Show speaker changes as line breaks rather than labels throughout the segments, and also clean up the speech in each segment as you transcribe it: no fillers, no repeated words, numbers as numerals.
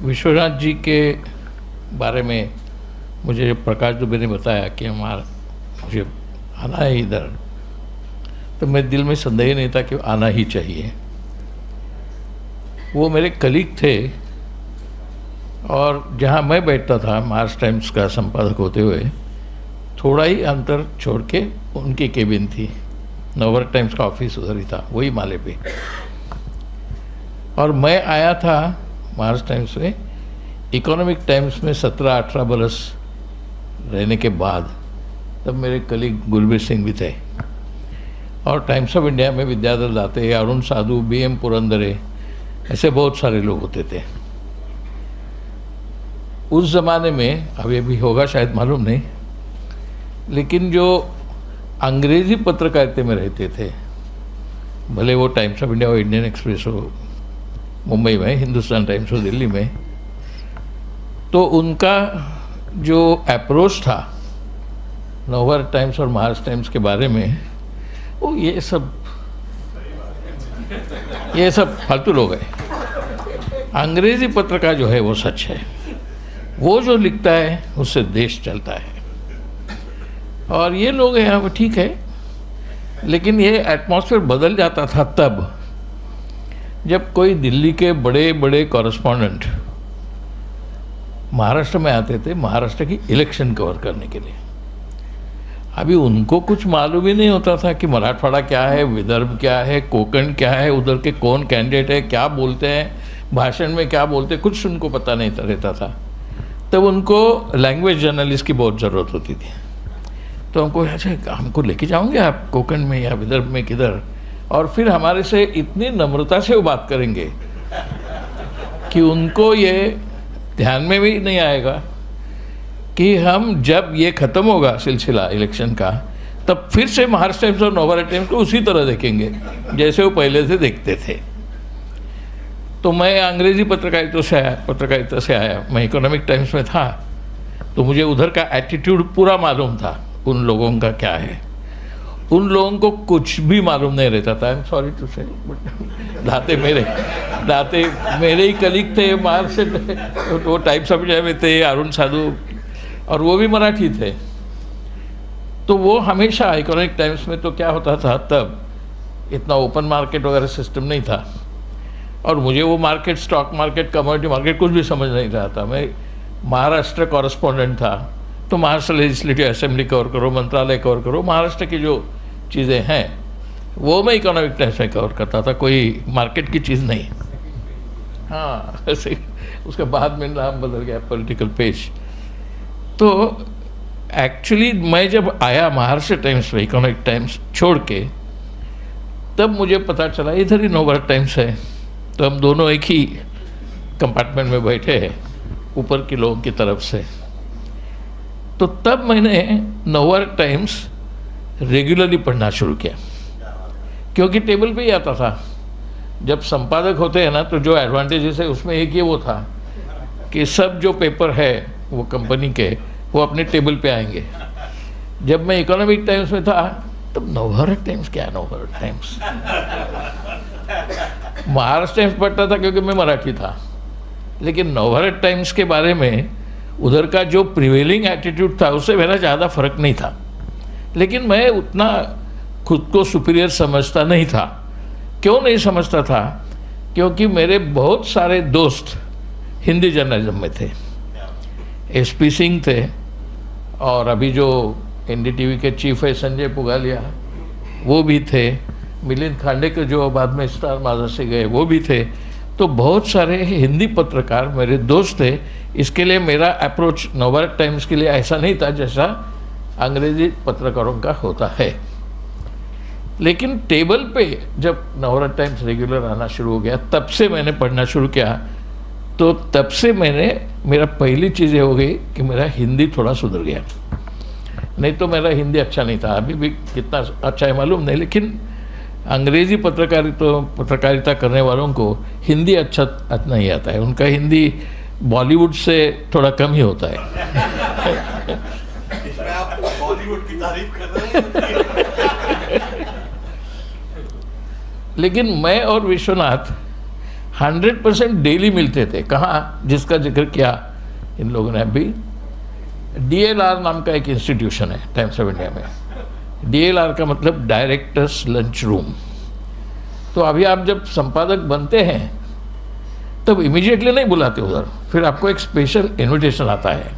विश्वनाथ जी के बारे में मुझे प्रकाश दुबे ने बताया कि मुझे आना है इधर, तो मेरे दिल में संदेह नहीं था कि आना ही चाहिए। वो मेरे कलीग थे और जहाँ मैं बैठता था मार्स टाइम्स का संपादक होते हुए थोड़ा ही अंतर छोड़ के उनकी केबिन थी। नवभारत टाइम्स का ऑफिस उधर ही था, वही माले पे। और मैं आया था मार्स टाइम्स में इकोनॉमिक टाइम्स में 17-18 बरस रहने के बाद। तब मेरे कलीग गुरबीर सिंह भी थे और टाइम्स ऑफ इंडिया में विद्याधर दाते, अरुण साधु, BM पुरंदरे, ऐसे बहुत सारे लोग होते थे उस ज़माने में। अब ये भी होगा शायद, मालूम नहीं, लेकिन जो अंग्रेज़ी पत्रकारिता में रहते थे, भले वो टाइम्स ऑफ इंडिया हो, इंडियन एक्सप्रेस हो मुंबई में, हिंदुस्तान टाइम्स हो दिल्ली में, तो उनका जो अप्रोच था नवभारत टाइम्स और महाराष्ट्र टाइम्स के बारे में, वो ये सब फालतू लोग हैं। अंग्रेज़ी पत्र का जो है वो सच है, वो जो लिखता है उससे देश चलता है। और ये लोग हैं वो ठीक है, लेकिन ये एटमॉस्फेयर बदल जाता था तब जब कोई दिल्ली के बड़े बड़े कॉरेस्पॉन्डेंट महाराष्ट्र में आते थे महाराष्ट्र की इलेक्शन कवर करने के लिए। अभी उनको कुछ मालूम ही नहीं होता था कि मराठवाड़ा क्या है, विदर्भ क्या है, कोंकण क्या है, उधर के कौन कैंडिडेट है, क्या बोलते हैं, भाषण में क्या बोलते हैं, कुछ उनको पता नहीं रहता था। तब उनको लैंग्वेज जर्नलिस्ट की बहुत ज़रूरत होती थी। तो अच्छा हमको लेके जाओगे आप कोंकण में या विदर्भ में किधर, और फिर हमारे से इतनी नम्रता से वो बात करेंगे कि उनको ये ध्यान में भी नहीं आएगा कि हम जब ये ख़त्म होगा सिलसिला इलेक्शन का, तब फिर से महाराष्ट्र टाइम्स और नवभारत टाइम्स को उसी तरह देखेंगे जैसे वो पहले से देखते थे। तो मैं अंग्रेज़ी पत्रकारिता से आया, मैं इकोनॉमिक टाइम्स में था, तो मुझे उधर का एटीट्यूड पूरा मालूम था, उन लोगों का क्या है। उन लोगों को कुछ भी मालूम नहीं रहता था। आई एम सॉरी टू से, दाते मेरे ही कलीग थे महाराष्ट्र, वो टाइम्स ऑफ इंडिया में थे, अरुण साधु, और वो भी मराठी थे। तो वो हमेशा इकोनॉमिक टाइम्स में, तो क्या होता था तब इतना ओपन मार्केट वगैरह सिस्टम नहीं था, और मुझे वो market, stock market, commodity market कुछ भी समझ नहीं रहा था। मैं महाराष्ट्र कॉरेस्पॉन्डेंट था, तो महाराष्ट्र लेजिस्लेटिव असेंबली कवर करो, मंत्रालय कवर करो, महाराष्ट्र की जो चीज़ें हैं वो मैं इकोनॉमिक टाइम्स में कवर करता था, कोई मार्केट की चीज़ नहीं। हाँ, ऐसे उसके बाद में नाम बदल गया, पॉलिटिकल पेज। तो एक्चुअली मैं जब आया महाराष्ट्र टाइम्स में इकोनॉमिक टाइम्स छोड़ के, तब मुझे पता चला इधर ही नवभारत टाइम्स है। तो हम दोनों एक ही कंपार्टमेंट में बैठे हैं ऊपर के लोगों की तरफ से। तो तब मैंने नवभारत टाइम्स रेगुलरली पढ़ना शुरू किया, क्योंकि टेबल पे ही आता था। जब संपादक होते हैं ना, तो जो एडवांटेजेस है उसमें एक ये वो था कि सब जो पेपर है वो कंपनी के, वो अपने टेबल पे आएंगे। जब मैं इकोनॉमिक टाइम्स में था तब नवभारत टाइम्स क्या है, नवभारत टाइम्स महाराष्ट्र टाइम्स पढ़ता था क्योंकि मैं मराठी था, लेकिन नवभारत टाइम्स के बारे में उधर का जो प्रिवेलिंग एटीट्यूड था उससे मेरा ज़्यादा फर्क नहीं था। लेकिन मैं उतना खुद को सुपीरियर समझता नहीं था। क्यों नहीं समझता था? क्योंकि मेरे बहुत सारे दोस्त हिंदी जर्नलिज्म में थे। SP सिंह थे, और अभी जो NDTV के चीफ है संजय पुगालिया, वो भी थे। मिलिंद खांडेकर जो बाद में स्टार माजा से गए, वो भी थे। तो बहुत सारे हिंदी पत्रकार मेरे दोस्त थे। इसके लिए मेरा अप्रोच नवभारत टाइम्स के लिए ऐसा नहीं था जैसा अंग्रेज़ी पत्रकारों का होता है। लेकिन टेबल पे जब नवभारत टाइम्स रेगुलर आना शुरू हो गया, तब से मैंने पढ़ना शुरू किया। तो तब से मेरा पहली चीज़ ये हो गई कि मेरा हिंदी थोड़ा सुधर गया। नहीं तो मेरा हिंदी अच्छा नहीं था, अभी भी कितना अच्छा है मालूम नहीं, लेकिन अंग्रेज़ी पत्रकारिता करने वालों को हिंदी अच्छा नहीं आता है। उनका हिंदी बॉलीवुड से थोड़ा कम ही होता है।
आप बॉलीवुड की तारीफ कर रहे हैं।
लेकिन मैं और विश्वनाथ 100% डेली मिलते थे। कहाँ, जिसका जिक्र किया इन लोगों ने अभी, DLR नाम का एक इंस्टीट्यूशन है टाइम्स ऑफ इंडिया में। DLR का मतलब डायरेक्टर्स लंच रूम। तो अभी आप जब संपादक बनते हैं तब इमीडिएटली नहीं बुलाते उधर, फिर आपको एक स्पेशल इनविटेशन आता है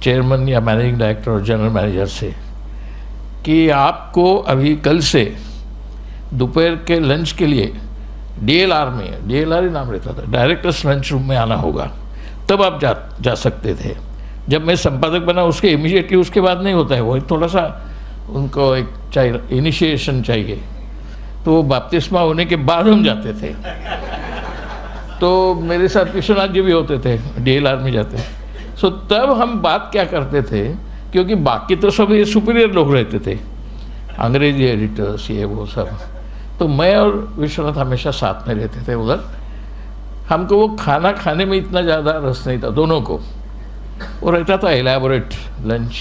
चेयरमैन या मैनेजिंग डायरेक्टर और जनरल मैनेजर से कि आपको अभी कल से दोपहर के लंच के लिए DLR में, DLR ही नाम रहता था, डायरेक्टर्स लंच रूम में आना होगा। तब आप जा सकते थे। जब मैं संपादक बना उसके इमीडिएटली उसके बाद नहीं होता है, वो थोड़ा सा उनको एक चाहिए, इनिशिएशन चाहिए। तो वो बपतिस्मा होने के बाद हम जाते थे। तो मेरे साथ विश्वनाथ जी भी होते थे, DLR में जाते। सो तब हम बात क्या करते थे, क्योंकि बाकी तो सब ये सुपीरियर लोग रहते थे, अंग्रेजी एडिटर्स ये वो सब, तो मैं और विश्वनाथ हमेशा साथ में रहते थे उधर। हमको वो खाना खाने में इतना ज़्यादा रस नहीं था दोनों को, वो रहता था elaborate lunch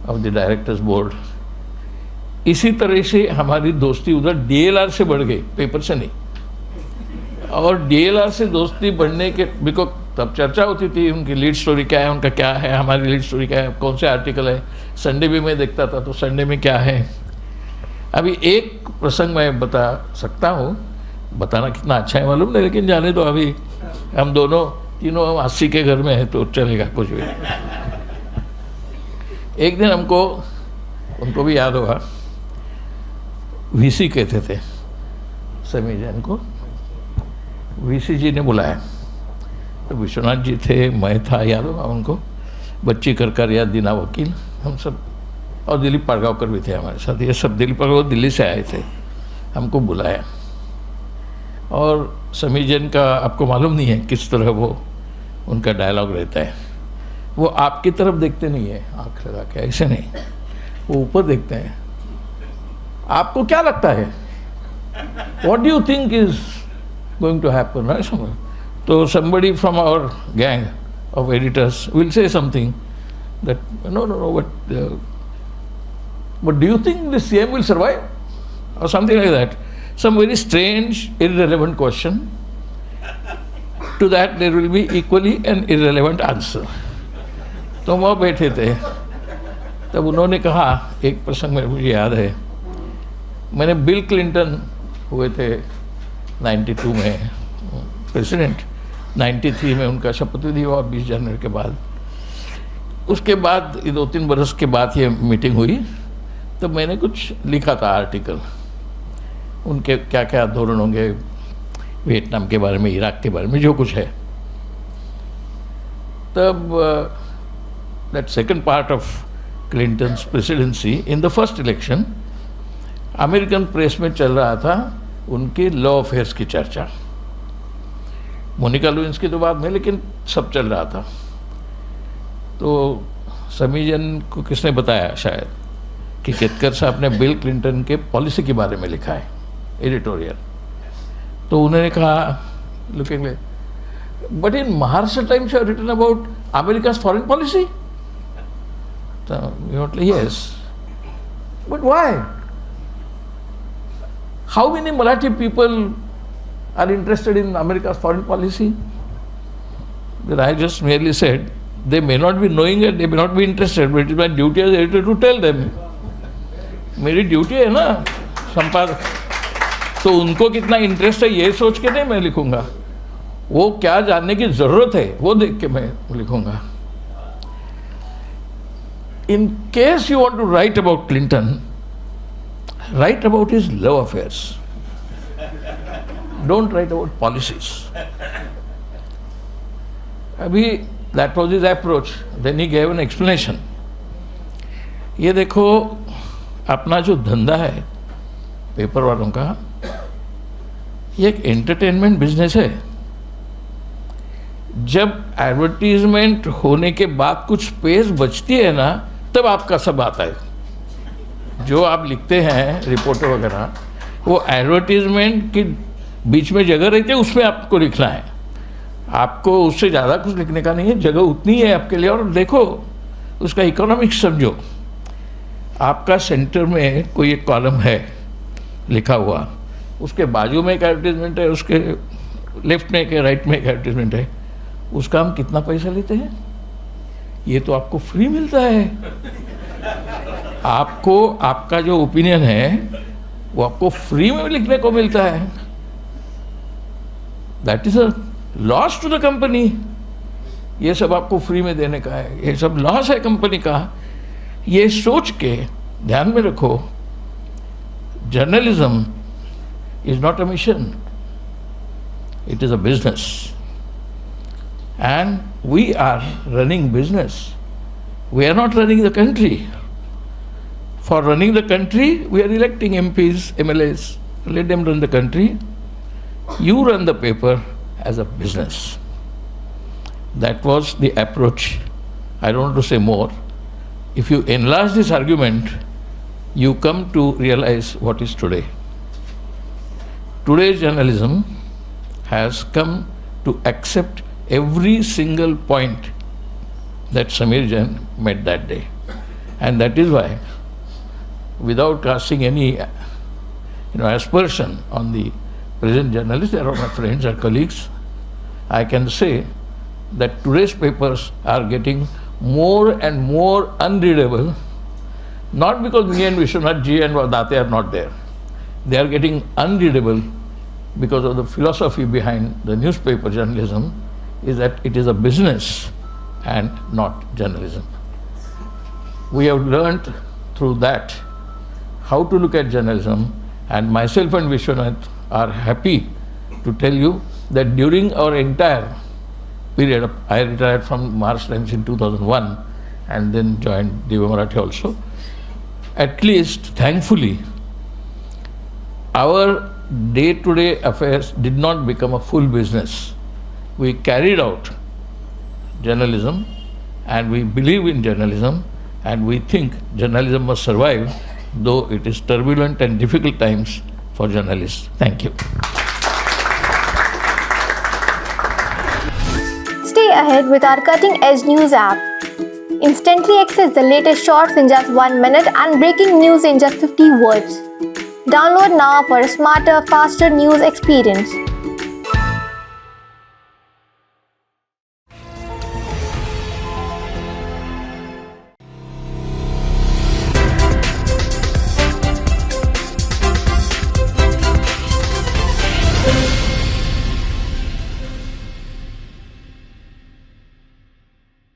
of the directors board. इसी तरह से हमारी दोस्ती उधर DLR से बढ़ गई, पेपर से नहीं। और DLR से दोस्ती बढ़ने के बिकॉज तब चर्चा होती थी उनकी लीड स्टोरी क्या है, उनका क्या है, हमारी लीड स्टोरी क्या है, कौन से आर्टिकल है। संडे भी मैं देखता था तो संडे में क्या है। अभी एक प्रसंग मैं बता सकता हूँ, बताना कितना अच्छा है मालूम नहीं, लेकिन जाने दो। अभी हम दोनों तीनों 80 के घर में है तो चलेगा कुछ भी। एक दिन हमको, उनको भी याद होगा, VC कहते थे समी जैन को, VC जी ने बुलाया। तो विश्वनाथ जी थे, मैं था, याद होगा उनको, बच्ची करकर, दीना वकील, हम सब, और दिलीप पाड़गांवकर भी थे हमारे साथ। ये सब दिलीप पाड़गांवकर दिल्ली से आए थे, हमको बुलाया। और समी जैन का आपको मालूम नहीं है किस तरह वो उनका डायलॉग रहता है। वो आपकी तरफ देखते नहीं है आँख लगा के, ऐसे नहीं, वो ऊपर देखते हैं। आपको क्या लगता है, what do you think is going to happen, right? तो somebody from our gang of editors will say something that no, but do you think the CM will survive, or something like that, some very strange irrelevant question. To that there will be equally an irrelevant answer. तो वहाँ बैठे थे, तब उन्होंने कहा, एक प्रसंग में मुझे याद है, मैंने बिल क्लिंटन हुए थे 92 में प्रेसिडेंट, 93 में उनका शपथ विधि हुआ 20 जनवरी के बाद। उसके बाद 2-3 बरस के बाद ये मीटिंग हुई, तो मैंने कुछ लिखा था आर्टिकल, उनके क्या क्या धोरण होंगे वियतनाम के बारे में, इराक के बारे में, जो कुछ है। तब that second part of Clinton's presidency in the first election, American press में चल रहा था उनके लॉ अफेयर्स की चर्चा। मोनिका लुइंस की तो बात में, लेकिन सब चल रहा था। तो समी जैन को किसने बताया शायद कि केतकर साहब ने बिल क्लिंटन के पॉलिसी के बारे में लिखा है एडिटोरियल। तो उन्होंने कहा, looking, but in Maharashtra Times you have written about America's foreign policy. Yes, but why? How many Marathi people are interested in America's foreign policy? Then I just merely said, they may not be knowing it, they may not be interested, but it is my duty as editor to tell them. मेरी duty है ना संपादक, तो उनको कितना interest है ये सोच के नहीं मैं लिखूंगा, वो क्या जानने की जरूरत है वो देख के मैं लिखूंगा। In case you want to write about Clinton, write about his love affairs. Don't write about policies. अभी that was his approach. Then he gave an explanation. ये देखो, अपना जो धंधा है पेपर वालों का, ये एक एंटरटेनमेंट बिजनेस है। जब एडवर्टीजमेंट होने के बाद कुछ स्पेस बचती है ना, तब आपका सब आता है। जो आप लिखते हैं रिपोर्टर वगैरह, वो एडवर्टीजमेंट के बीच में जगह रहती है, उसमें आपको लिखना है। आपको उससे ज़्यादा कुछ लिखने का नहीं है, जगह उतनी है आपके लिए। और देखो उसका इकोनॉमिक्स समझो। आपका सेंटर में कोई एक कॉलम है लिखा हुआ, उसके बाजू में एक एडवर्टीजमेंट है, उसके लेफ्ट में एक है, राइट में एक एडवर्टीजमेंट है, उसका हम कितना पैसा लेते हैं? ये तो आपको फ्री मिलता है। आपको आपका जो ओपिनियन है वो आपको फ्री में लिखने को मिलता है। That is a loss to the company. ये सब आपको फ्री में देने का है, ये सब लॉस है कंपनी का। ये सोच के ध्यान में रखो, journalism is not a mission, it is a business, and we are running business. We are not running the country. For running the country, we are electing MPs, MLAs. Let them run the country. You run the paper as a business. That was the approach. I don't want to say more. If you enlarge this argument, you come to realize what is today. Today's journalism has come to accept every single point that Samir Jain made that day. And that is why, without casting any aspersion on the present journalists, they are all my friends or colleagues, I can say that today's papers are getting more and more unreadable, not because me and Vishwanath Ji and Date are not there. They are getting unreadable because of the philosophy behind the newspaper journalism is that it is a business and not journalism. We have learned through that how to look at journalism, and myself and Vishwanath are happy to tell you that during our entire period, I retired from Mars Times in 2001 and then joined Diva Marathi also. At least, thankfully, our day-to-day affairs did not become a full business. We carried out journalism, and we believe in journalism, and we think journalism must survive, though it is turbulent and difficult times for journalists. Thank you.
Stay ahead with our cutting-edge news app. Instantly access the latest shorts in just 1 minute and breaking news in just 50 words. Download now for a smarter, faster news experience.